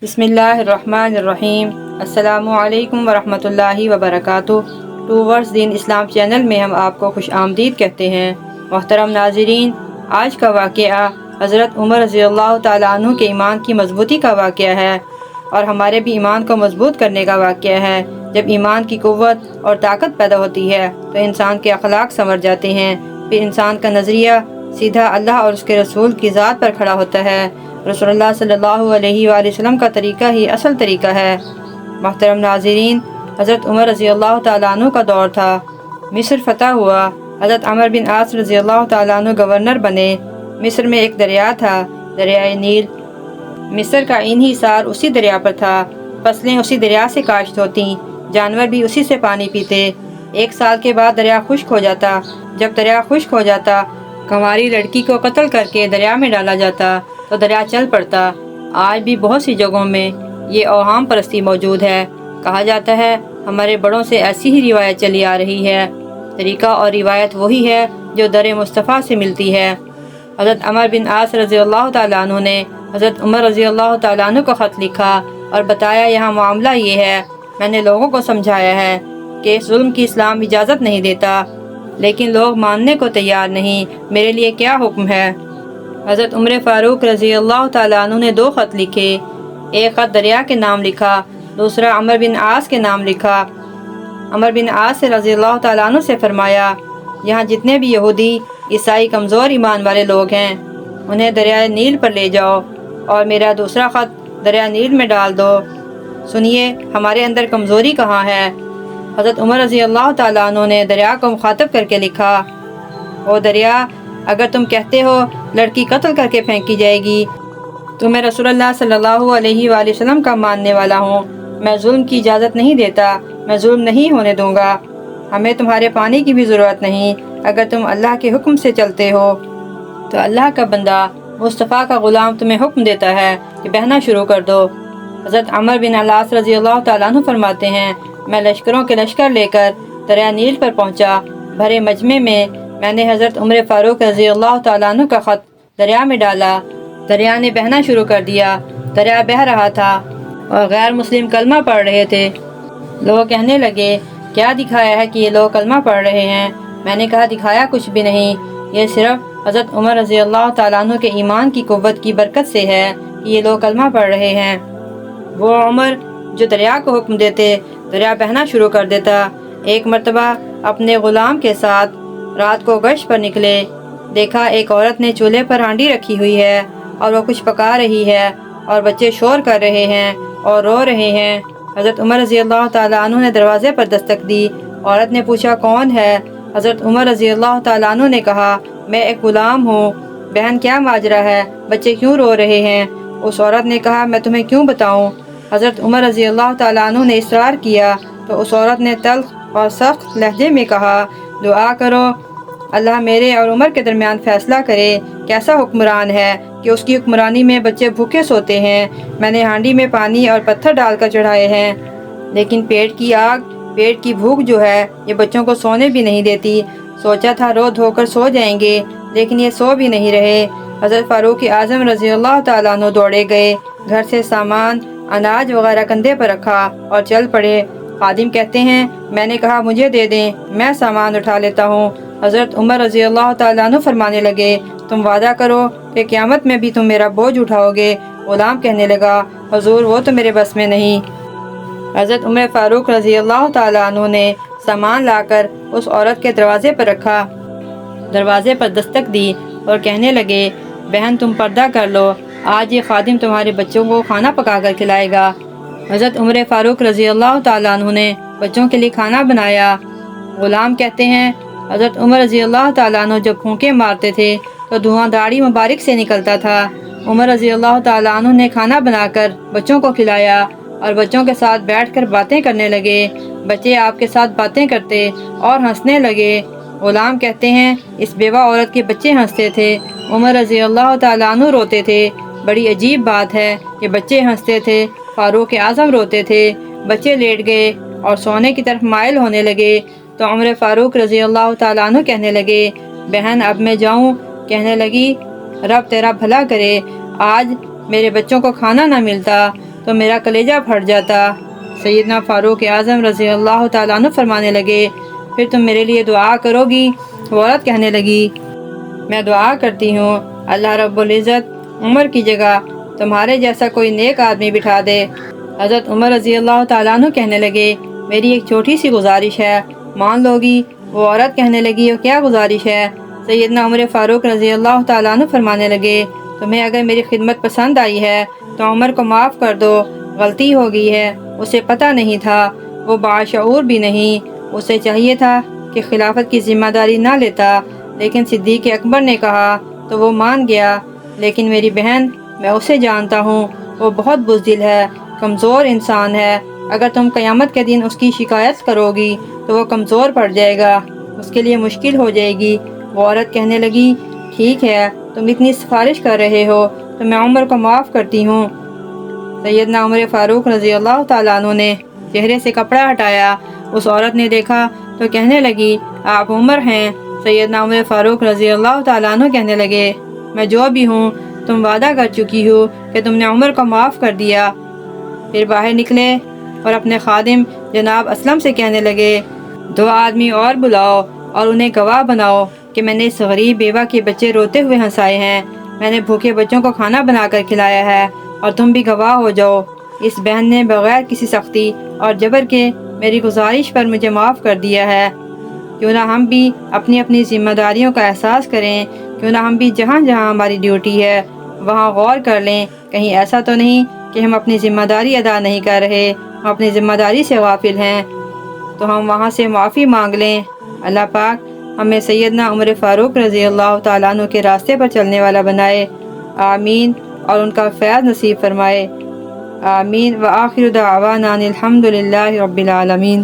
بسم اللہ الرحمن الرحیم۔ السلام علیکم ورحمۃ اللہ وبرکاتہ۔ ٹوورڈز دین اسلام چینل میں ہم آپ کو خوش آمدید کہتے ہیں۔ محترم ناظرین، آج کا واقعہ حضرت عمر رضی اللہ تعالیٰ عنہ کے ایمان کی مضبوطی کا واقعہ ہے اور ہمارے بھی ایمان کو مضبوط کرنے کا واقعہ ہے۔ جب ایمان کی قوت اور طاقت پیدا ہوتی ہے تو انسان کے اخلاق سنور جاتے ہیں، پھر انسان کا نظریہ سیدھا اللہ اور اس کے رسول کی ذات پر کھڑا ہوتا ہے۔ رسول اللہ صلی اللہ علیہ وآلہ وسلم کا طریقہ ہی اصل طریقہ ہے۔ محترم ناظرین، حضرت عمر رضی اللہ تعالیٰ عنہ کا دور تھا۔ مصر فتح ہوا۔ حضرت عمرو بن عاص رضی اللہ تعالیٰ عنہ گورنر بنے۔ مصر میں ایک دریا تھا، دریائے نیل۔ مصر کا انحصار اسی دریا پر تھا۔ فصلیں اسی دریا سے کاشت ہوتیں، جانور بھی اسی سے پانی پیتے۔ ایک سال کے بعد دریا خشک ہو جاتا۔ جب دریا خشک ہو جاتا، کنواری لڑکی کو قتل کر کے دریا میں ڈالا جاتا تو دریا چل پڑتا۔ آج بھی بہت سی جگہوں میں یہ اوہام پرستی موجود ہے۔ کہا جاتا ہے ہمارے بڑوں سے ایسی ہی روایت چلی آ رہی ہے۔ طریقہ اور روایت وہی ہے جو در مصطفیٰ سے ملتی ہے۔ حضرت عمر بن عاص رضی اللہ تعالیٰ عنہ نے حضرت عمر رضی اللہ تعالیٰ عنہ کو خط لکھا اور بتایا یہاں معاملہ یہ ہے، میں نے لوگوں کو سمجھایا ہے کہ اس ظلم کی اسلام اجازت نہیں دیتا، لیکن لوگ ماننے کو تیار نہیں، میرے لیے کیا حکم ہے؟ حضرت عمر فاروق رضی اللہ تعالیٰ عنہ نے 2 خط لکھے۔ ایک خط دریا کے نام لکھا، دوسرا عمر بن عاص کے نام لکھا۔ عمر بن عاص سے رضی اللہ تعالیٰ عنہ سے فرمایا یہاں جتنے بھی یہودی عیسائی کمزور ایمان والے لوگ ہیں انہیں دریائے نیل پر لے جاؤ اور میرا دوسرا خط دریائے نیل میں ڈال دو۔ سنیے ہمارے اندر کمزوری کہاں ہے؟ حضرت عمر رضی اللہ تعالیٰ عنہ نے دریا کو مخاطب کر کے لکھا، او دریا، اگر تم کہتے ہو لڑکی قتل کر کے پھینکی جائے گی تو میں رسول اللہ صلی اللہ علیہ وآلہ وسلم کا ماننے والا ہوں، میں ظلم کی اجازت نہیں دیتا، میں ظلم نہیں ہونے دوں گا۔ ہمیں تمہارے پانی کی بھی ضرورت نہیں، اگر تم اللہ کے حکم سے چلتے ہو تو اللہ کا بندہ مصطفیٰ کا غلام تمہیں حکم دیتا ہے کہ بہنا شروع کر دو۔ حضرت عمر بن العاص رضی اللہ تعالیٰ عنہ فرماتے ہیں میں لشکروں کے لشکر لے کر دریا نیل پر پہنچا۔ بھرے مجمع میں نے حضرت عمر فاروق رضی اللہ تعالیٰ عنہ کا خط دریا میں ڈالا۔ دریا نے بہنا شروع کر دیا۔ دریا بہہ رہا تھا اور غیر مسلم کلمہ پڑھ رہے تھے۔ لوگ کہنے لگے کیا دکھایا ہے کہ یہ لوگ کلمہ پڑھ رہے ہیں؟ میں نے کہا دکھایا کچھ بھی نہیں، یہ صرف حضرت عمر رضی اللہ تعالیٰ عنہ کے ایمان کی قوت کی برکت سے ہے کہ یہ لوگ کلمہ پڑھ رہے ہیں۔ وہ عمر جو دریا کو حکم دیتے، دریا بہنا شروع کر دیتا۔ ایک مرتبہ اپنے غلام کے ساتھ رات کو گشت پر نکلے، دیکھا ایک عورت نے چولہے پر ہانڈی رکھی ہوئی ہے اور وہ کچھ پکا رہی ہے اور بچے شور کر رہے ہیں اور رو رہے ہیں۔ حضرت عمر رضی اللہ تعالیٰ عنہ نے دروازے پر دستک دی۔ عورت نے پوچھا کون ہے؟ حضرت عمر رضی اللہ تعالیٰ عنہ نے کہا میں ایک غلام ہوں، بہن کیا ماجرا ہے، بچے کیوں رو رہے ہیں؟ اس عورت نے کہا میں تمہیں کیوں بتاؤں؟ حضرت عمر رضی اللہ تعالیٰ عنہ نے اصرار کیا تو اس عورت نے تلخ اور سخت لہجے میں کہا دعا کرو اللہ میرے اور عمر کے درمیان فیصلہ کرے، کیسا حکمران ہے کہ اس کی حکمرانی میں بچے بھوکے سوتے ہیں۔ میں نے ہانڈی میں پانی اور پتھر ڈال کر چڑھائے ہیں، لیکن پیٹ کی آگ، پیٹ کی بھوک جو ہے یہ بچوں کو سونے بھی نہیں دیتی۔ سوچا تھا رو دھو کر سو جائیں گے، لیکن یہ سو بھی نہیں رہے۔ حضرت فاروق اعظم رضی اللہ تعالیٰ عنہ دوڑے گئے، گھر سے سامان اناج وغیرہ کندھے پر رکھا اور چل پڑے۔ خادم کہتے ہیں میں نے کہا مجھے دے دیں، میں سامان اٹھا لیتا ہوں۔ حضرت عمر رضی اللہ تعالیٰ عنہ فرمانے لگے تم وعدہ کرو کہ قیامت میں بھی تم میرا بوجھ اٹھاؤ گے۔ غلام کہنے لگا حضور وہ تو میرے بس میں نہیں۔ حضرت عمر فاروق رضی اللہ تعالیٰ عنہ نے سامان لا کر اس عورت کے دروازے پر رکھا، دروازے پر دستک دی اور کہنے لگے بہن تم پردہ کر لو، آج یہ خادم تمہارے بچوں کو کھانا پکا کر کھلائے گا۔ حضرت عمر فاروق رضی اللہ تعالیٰ عنہ نے بچوں کے لیے کھانا بنایا۔ غلام کہتے ہیں حضرت عمر رضی اللہ تعالیٰ عنہ جب پھونکے مارتے تھے تو دھواں داڑھی مبارک سے نکلتا تھا۔ عمر رضی اللہ تعالیٰ عنہ نے کھانا بنا کر بچوں کو کھلایا اور بچوں کے ساتھ بیٹھ کر باتیں کرنے لگے۔ بچے آپ کے ساتھ باتیں کرتے اور ہنسنے لگے۔ غلام کہتے ہیں اس بیوہ عورت کے بچے ہنستے تھے، عمر رضی اللہ تعالیٰ عنہ روتے تھے۔ بڑی عجیب بات ہے کہ بچے ہنستے تھے، فاروق اعظم روتے تھے۔ بچے لیٹ گئے اور سونے کی طرف مائل ہونے لگے تو عمر فاروق رضی اللہ تعالیٰ عنہ کہنے لگے بہن اب میں جاؤں؟ کہنے لگی رب تیرا بھلا کرے، آج میرے بچوں کو کھانا نہ ملتا۔ تو میرا کلیجہ پھٹ جاتا۔ سیدنا فاروق اعظم رضی اللہ تعالیٰ عنہ فرمانے لگے، پھر تم میرے لیے دعا کرو گی؟ وہ عورت کہنے لگی، میں دعا کرتی ہوں اللہ رب العزت عمر کی جگہ تمہارے جیسا کوئی نیک آدمی بٹھا دے۔ حضرت عمر رضی اللہ تعالیٰ عنہ کہنے لگے، میری ایک چھوٹی سی گزارش ہے، مان لو گی؟ وہ عورت کہنے لگی، وہ کیا گزارش ہے؟ سیدنا عمر فاروق رضی اللہ تعالیٰ عنہ فرمانے لگے، تمہیں اگر میری خدمت پسند آئی ہے تو عمر کو معاف کر دو، غلطی ہو گئی ہے، اسے پتہ نہیں تھا، وہ باشعور بھی نہیں، اسے چاہیے تھا کہ خلافت کی ذمہ داری نہ لیتا، لیکن صدیق اکبر نے کہا تو وہ مان گیا۔ لیکن میری بہن، میں اسے جانتا ہوں، وہ بہت بزدل ہے، کمزور انسان ہے، اگر تم قیامت کے دن اس کی شکایت کرو گی تو وہ کمزور پڑ جائے گا، اس کے لیے مشکل ہو جائے گی۔ وہ عورت کہنے لگی، ٹھیک ہے، تم اتنی سفارش کر رہے ہو تو میں عمر کو معاف کرتی ہوں۔ سیدنا عمر فاروق رضی اللہ تعالیٰ عنہ نے چہرے سے کپڑا ہٹایا، اس عورت نے دیکھا تو کہنے لگی، آپ عمر ہیں؟ سیدنا عمر فاروق رضی اللہ تعالیٰ عنہ کہنے لگے، میں جو بھی ہوں، تم وعدہ کر چکی ہو کہ تم نے عمر کو معاف کر دیا۔ پھر باہر نکلے اور اپنے خادم جناب اسلم سے کہنے لگے، 2 آدمی اور بلاؤ اور انہیں گواہ بناؤ کہ میں نے اس غریب بیوہ کے بچے روتے ہوئے ہنسائے ہیں، میں نے بھوکے بچوں کو کھانا بنا کر کھلایا ہے، اور تم بھی گواہ ہو جاؤ۔ اس بہن نے بغیر کسی سختی اور جبر کے میری گزارش پر مجھے معاف کر دیا ہے۔ کیوں نہ ہم بھی اپنی اپنی ذمہ داریوں کا احساس کریں، کیوں نہ ہم بھی جہاں جہاں ہماری ڈیوٹی ہے وہاں غور کر لیں، کہیں ایسا تو نہیں کہ ہم اپنی ذمہ داری ادا نہیں کر رہے، ہم اپنی ذمہ داری سے غافل ہیں، تو ہم وہاں سے معافی مانگ لیں۔ اللہ پاک ہمیں سیدنا عمر فاروق رضی اللہ تعالیٰ عنہ کے راستے پر چلنے والا بنائے، آمین، اور ان کا فیض نصیب فرمائے، آمین۔ وآخر دعوانا الحمد للہ رب العالمین۔